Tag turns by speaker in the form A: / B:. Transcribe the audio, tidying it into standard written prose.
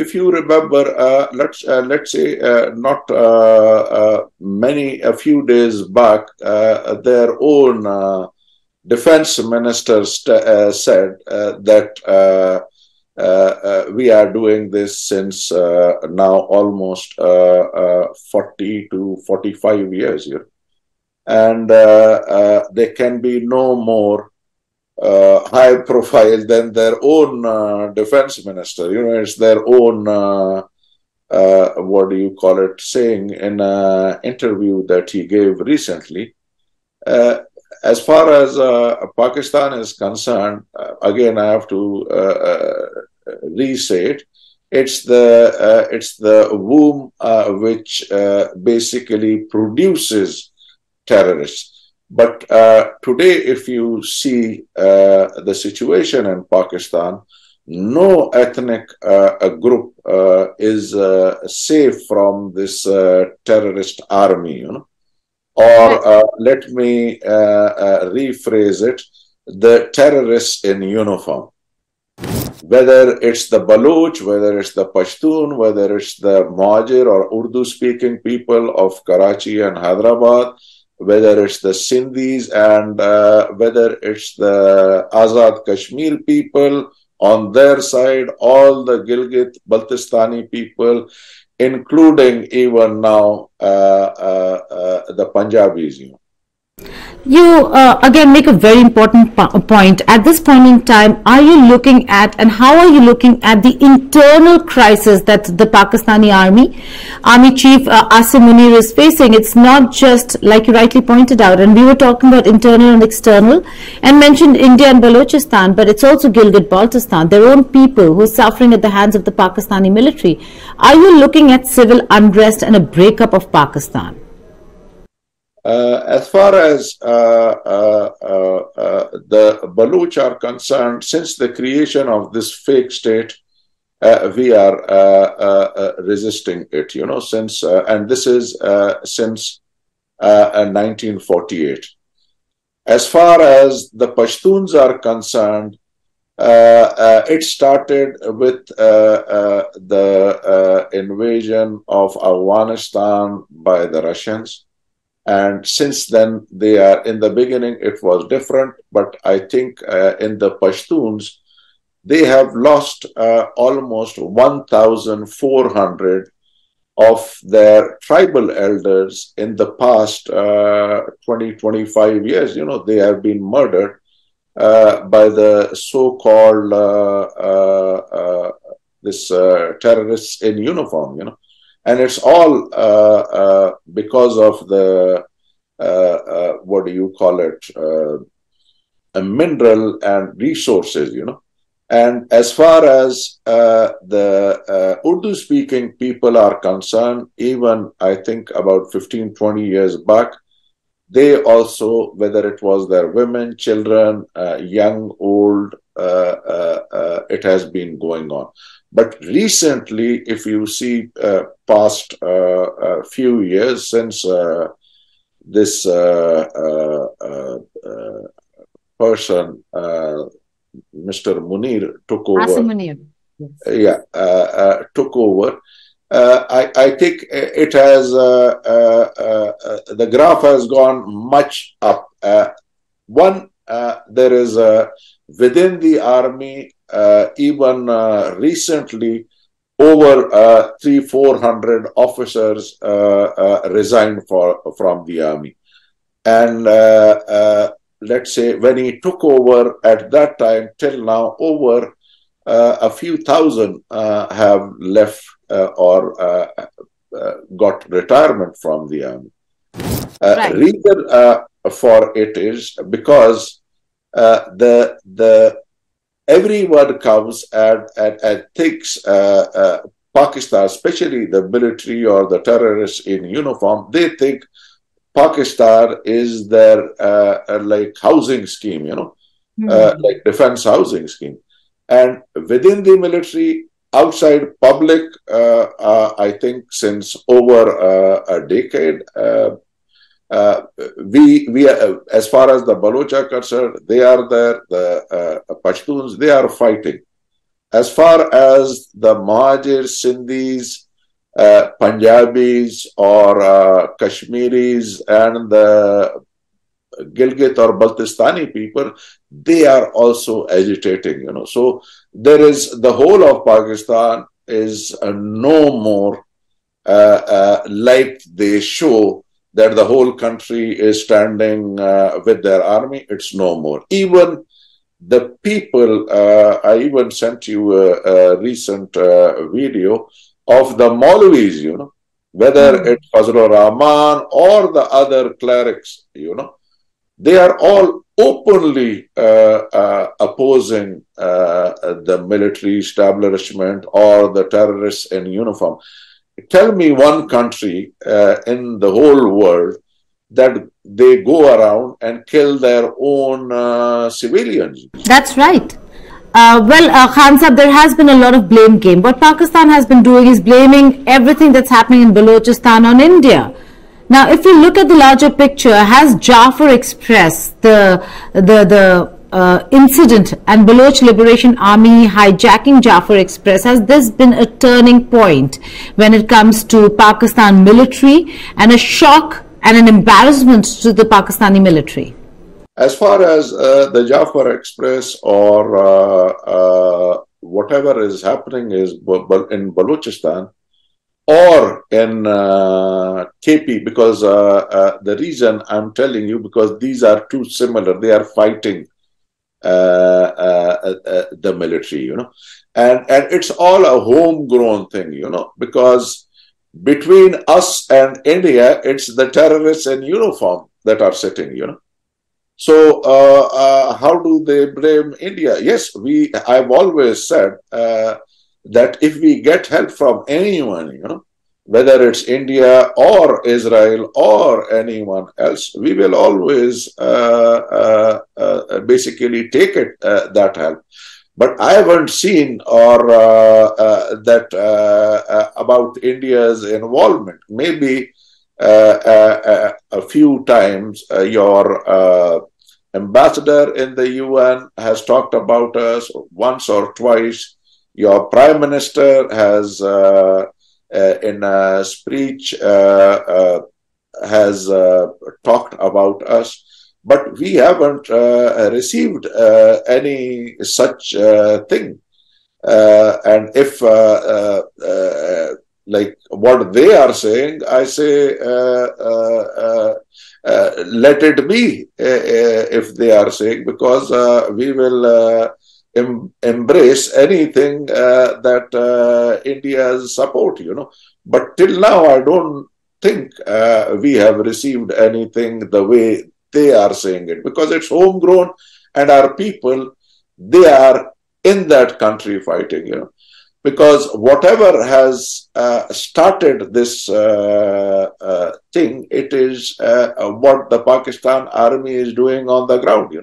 A: if you remember, let's say not a few days back, their own defense minister said that we are doing this since now almost 40 to 45 years here. And there can be no more high profile than their own defense minister. You know, it's their own, what do you call it, saying in an interview that he gave recently. As far as Pakistan is concerned, again, I have to re-say it. It's the womb which basically produces terrorists. But today, if you see the situation in Pakistan, no ethnic group is safe from this terrorist army, you know. Or let me rephrase it, the terrorists in uniform. Whether it's the Baloch, whether it's the Pashtun, whether it's the Mawajir or Urdu-speaking people of Karachi and Hyderabad, whether it's the Sindhis and whether it's the Azad Kashmir people on their side, all the Gilgit-Baltistani people, including even now the Punjabis.
B: You again make a very important point. At this point in time, are you looking at, and how are you looking at the internal crisis that the Pakistani Army Chief Asim Munir is facing? It's not just, like you rightly pointed out, and we were talking about internal and external, and mentioned India and Balochistan, but it's also Gilgit-Baltistan, their own people who are suffering at the hands of the Pakistani military. Are you looking at civil unrest and a breakup of Pakistan?
A: As far as the Baloch are concerned, since the creation of this fake state, we are resisting it, you know, since, and this is since 1948. As far as the Pashtuns are concerned, it started with the invasion of Afghanistan by the Russians. And since then, they are, in the beginning, it was different, but I think in the Pashtuns, they have lost almost 1,400 of their tribal elders in the past 20-25 years. You know, they have been murdered by the so-called terrorists in uniform, you know. And it's all because of the, what do you call it, mineral and resources, you know. And as far as the Urdu-speaking people are concerned, even I think about 15-20 years back, they also, whether it was their women, children, young, old, it has been going on. But recently, if you see past few years since this person, Mr. Munir, took over.
B: Asim Munir.
A: Yes. Took over. I think it has, the graph has gone much up. One, there is within the army, even recently, over 300-400 officers resigned from the army. And let's say when he took over at that time till now, over a few thousand have left or got retirement from the army. Right. Reason for it is because everyone comes and thinks Pakistan, especially the military or the terrorists in uniform, they think Pakistan is their like housing scheme, you know, like defense housing scheme. And within the military, outside public, I think since over a decade, we as far as the Baloch are concerned, they are there, the Pashtuns, they are fighting. as far as the Mahajir, Sindhis, Punjabis or Kashmiris and the Gilgit or Baltistani people, they are also agitating, So there is the whole of Pakistan is no more like they show that the whole country is standing with their army. It's no more. Even the people, I even sent you a recent video of the Maulvis, whether it's Fazlur Rahman or the other clerics, they are all openly opposing the military establishment or the terrorists in uniform. Tell me one country in the whole world that they go around and kill their own civilians.
B: That's right. Khan Sahib, there has been a lot of blame game. What Pakistan has been doing is blaming everything that's happening in Balochistan on India. Now, if you look at the larger picture, has Jafar Express, the incident and Baloch Liberation Army hijacking Jafar Express, has this been a turning point when it comes to Pakistan military and a shock and an embarrassment to the Pakistani military?
A: As far as the Jafar Express or whatever is happening is in Balochistan, or in KP, because the reason I'm telling you, because these are too similar. They are fighting the military, and it's all a homegrown thing, because between us and India, it's the terrorists in uniform that are sitting, So how do they blame India? Yes, I've always said that if we get help from anyone, whether it's India or Israel or anyone else, we will always basically take it, that help. But I haven't seen or that about India's involvement. Maybe a few times your ambassador in the UN has talked about us once or twice. Your Prime Minister has, in a speech, has talked about us, but we haven't received any such thing. And if, like what they are saying, I say, let it be if they are saying, because we will embrace anything that India's support, But till now, I don't think we have received anything the way they are saying it, because it's homegrown and our people, they are in that country fighting, Because whatever has started this thing, it is what the Pakistan army is doing on the ground,